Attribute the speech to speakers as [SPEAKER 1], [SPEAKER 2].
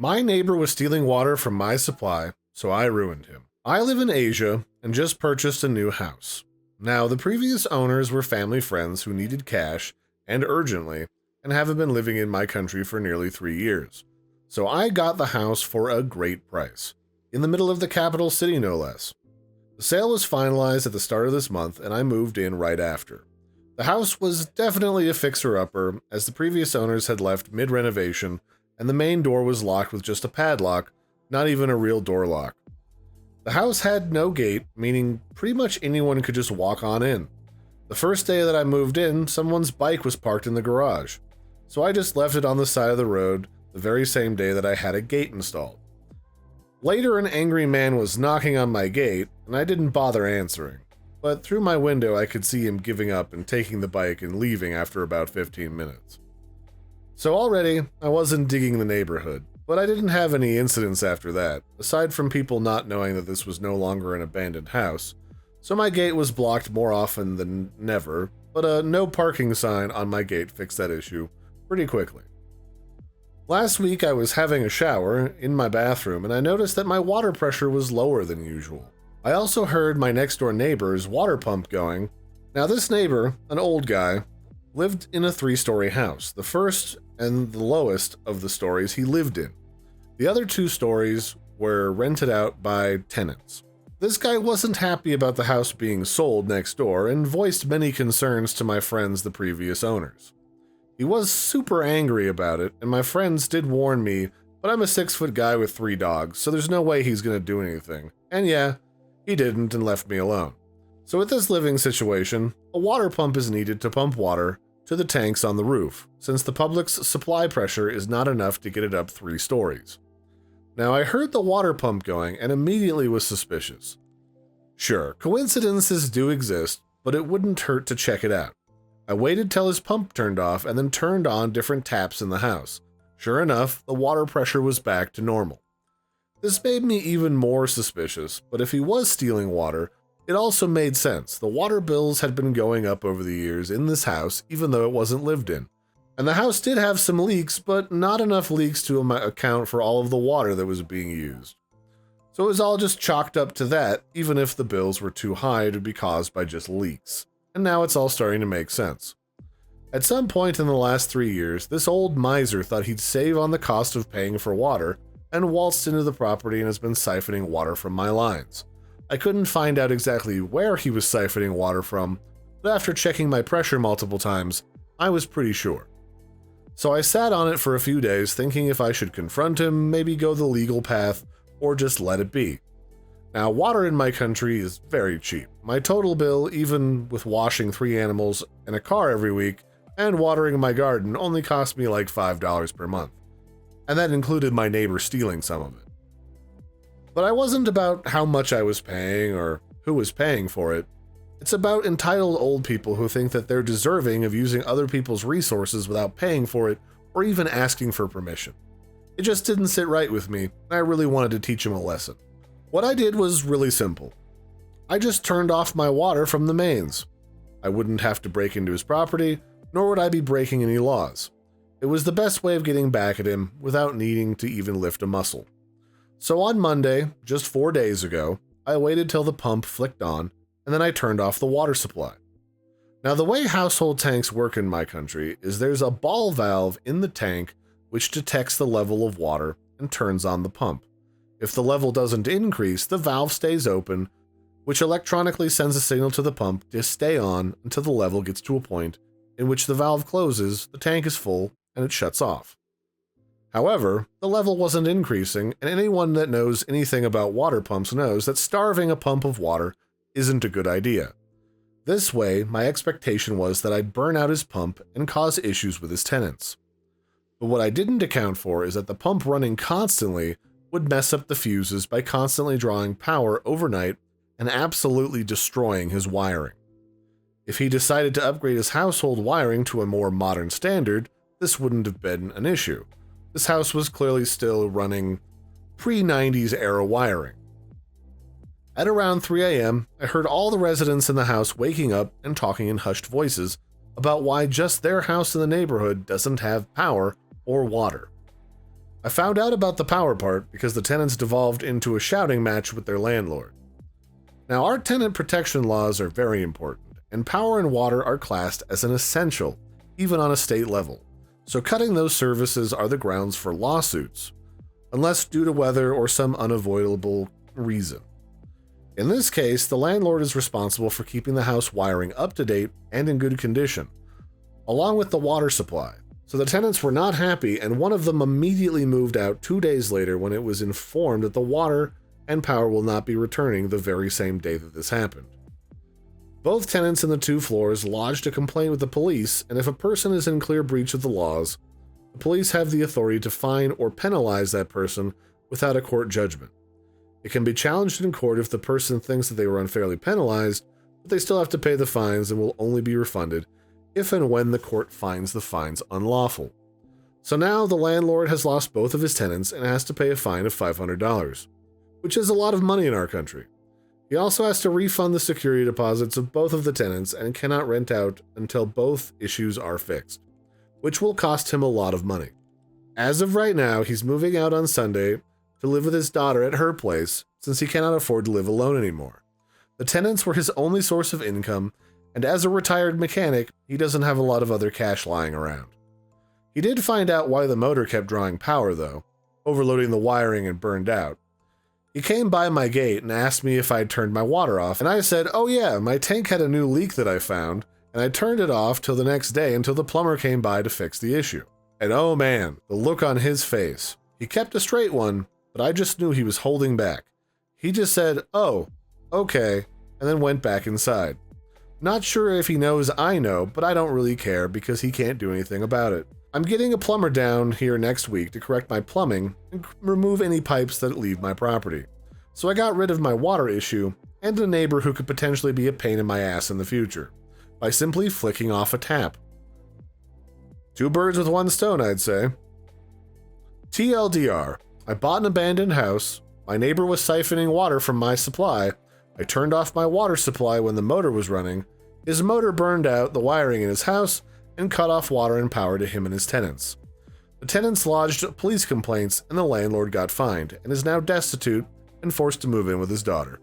[SPEAKER 1] My neighbor was stealing water from my supply, so I ruined him. I live in Asia and just purchased a new house. Now, the previous owners were family friends who needed cash, and urgently, and haven't been living in my country for nearly 3 years. So I got the house for a great price. In the middle of the capital city, no less. The sale was finalized at the start of this month, and I moved in right after. The house was definitely a fixer-upper, as the previous owners had left mid-renovation, and the main door was locked with just a padlock, not even a real door lock. The house had no gate, meaning pretty much anyone could just walk on in. The first day that I moved in, someone's bike was parked in the garage, so I just left it on the side of the road the very same day that I had a gate installed. Later, an angry man was knocking on my gate, and I didn't bother answering, but through my window I could see him giving up and taking the bike and leaving after about 15 minutes. So already, I wasn't digging the neighborhood, but I didn't have any incidents after that, aside from people not knowing that this was no longer an abandoned house, so my gate was blocked more often than never, but a no parking sign on my gate fixed that issue pretty quickly. Last week I was having a shower in my bathroom and I noticed that my water pressure was lower than usual. I also heard my next door neighbor's water pump going. Now this neighbor, an old guy, lived in a 3-story house, the first and the lowest of the stories he lived in. The other 2 stories were rented out by tenants. This guy wasn't happy about the house being sold next door and voiced many concerns to my friends, the previous owners. He was super angry about it, and my friends did warn me, but I'm a 6-foot guy with 3 dogs, so there's no way he's gonna do anything. And yeah, he didn't and left me alone. So with this living situation, a water pump is needed to pump water to the tanks on the roof, since the public's supply pressure is not enough to get it up 3 stories. Now I heard the water pump going and immediately was suspicious. Sure, coincidences do exist, but it wouldn't hurt to check it out. I waited till his pump turned off and then turned on different taps in the house. Sure enough, the water pressure was back to normal. This made me even more suspicious, but if he was stealing water, it also made sense. The water bills had been going up over the years in this house, even though it wasn't lived in. And the house did have some leaks, but not enough leaks to account for all of the water that was being used. So it was all just chalked up to that, even if the bills were too high to be caused by just leaks. And now it's all starting to make sense. At some point in the last 3 years, this old miser thought he'd save on the cost of paying for water and waltzed into the property and has been siphoning water from my lines. I couldn't find out exactly where he was siphoning water from, but after checking my pressure multiple times, I was pretty sure. So I sat on it for a few days thinking if I should confront him, maybe go the legal path, or just let it be. Now, water in my country is very cheap. My total bill, even with washing 3 animals and a car every week, and watering my garden, only cost me like $5 per month. And that included my neighbor stealing some of it. But I wasn't about how much I was paying or who was paying for it. It's about entitled old people who think that they're deserving of using other people's resources without paying for it or even asking for permission. It just didn't sit right with me, and I really wanted to teach him a lesson. What I did was really simple. I just turned off my water from the mains. I wouldn't have to break into his property, nor would I be breaking any laws. It was the best way of getting back at him without needing to even lift a muscle. So on Monday, just 4 days ago, I waited till the pump flicked on, and then I turned off the water supply. Now the way household tanks work in my country is there's a ball valve in the tank which detects the level of water and turns on the pump. If the level doesn't increase, the valve stays open, which electronically sends a signal to the pump to stay on until the level gets to a point in which the valve closes, the tank is full, and it shuts off. However, the level wasn't increasing, and anyone that knows anything about water pumps knows that starving a pump of water isn't a good idea. This way, my expectation was that I'd burn out his pump and cause issues with his tenants. But what I didn't account for is that the pump running constantly would mess up the fuses by constantly drawing power overnight and absolutely destroying his wiring. If he decided to upgrade his household wiring to a more modern standard, this wouldn't have been an issue. This house was clearly still running pre-90s era wiring. At around 3 a.m., I heard all the residents in the house waking up and talking in hushed voices about why just their house in the neighborhood doesn't have power or water. I found out about the power part because the tenants devolved into a shouting match with their landlord. Now, our tenant protection laws are very important, and power and water are classed as an essential, even on a state level. So cutting those services are the grounds for lawsuits, unless due to weather or some unavoidable reason. In this case, the landlord is responsible for keeping the house wiring up to date and in good condition, along with the water supply. So the tenants were not happy, and one of them immediately moved out 2 days later when it was informed that the water and power will not be returning the very same day that this happened. Both tenants in the 2 floors lodged a complaint with the police, and if a person is in clear breach of the laws, the police have the authority to fine or penalize that person without a court judgment. It can be challenged in court if the person thinks that they were unfairly penalized, but they still have to pay the fines and will only be refunded if and when the court finds the fines unlawful. So now the landlord has lost both of his tenants and has to pay a fine of $500, which is a lot of money in our country. He also has to refund the security deposits of both of the tenants and cannot rent out until both issues are fixed, which will cost him a lot of money. As of right now, he's moving out on Sunday to live with his daughter at her place since he cannot afford to live alone anymore. The tenants were his only source of income, and as a retired mechanic, he doesn't have a lot of other cash lying around. He did find out why the motor kept drawing power, though, overloading the wiring and burned out. He came by my gate and asked me if I'd turned my water off, and I said, oh yeah, my tank had a new leak that I found, and I turned it off till the next day until the plumber came by to fix the issue. And oh man, the look on his face. He kept a straight one, but I just knew he was holding back. He just said, oh, okay, and then went back inside. Not sure if he knows I know, but I don't really care because he can't do anything about it. I'm getting a plumber down here next week to correct my plumbing and remove any pipes that leave my property. So I got rid of my water issue and a neighbor who could potentially be a pain in my ass in the future by simply flicking off a tap. 2 birds with 1 stone, I'd say. TLDR, I bought an abandoned house. My neighbor was siphoning water from my supply. I turned off my water supply when the motor was running. His motor burned out the wiring in his house and cut off water and power to him and his tenants. The tenants lodged police complaints and the landlord got fined and is now destitute and forced to move in with his daughter.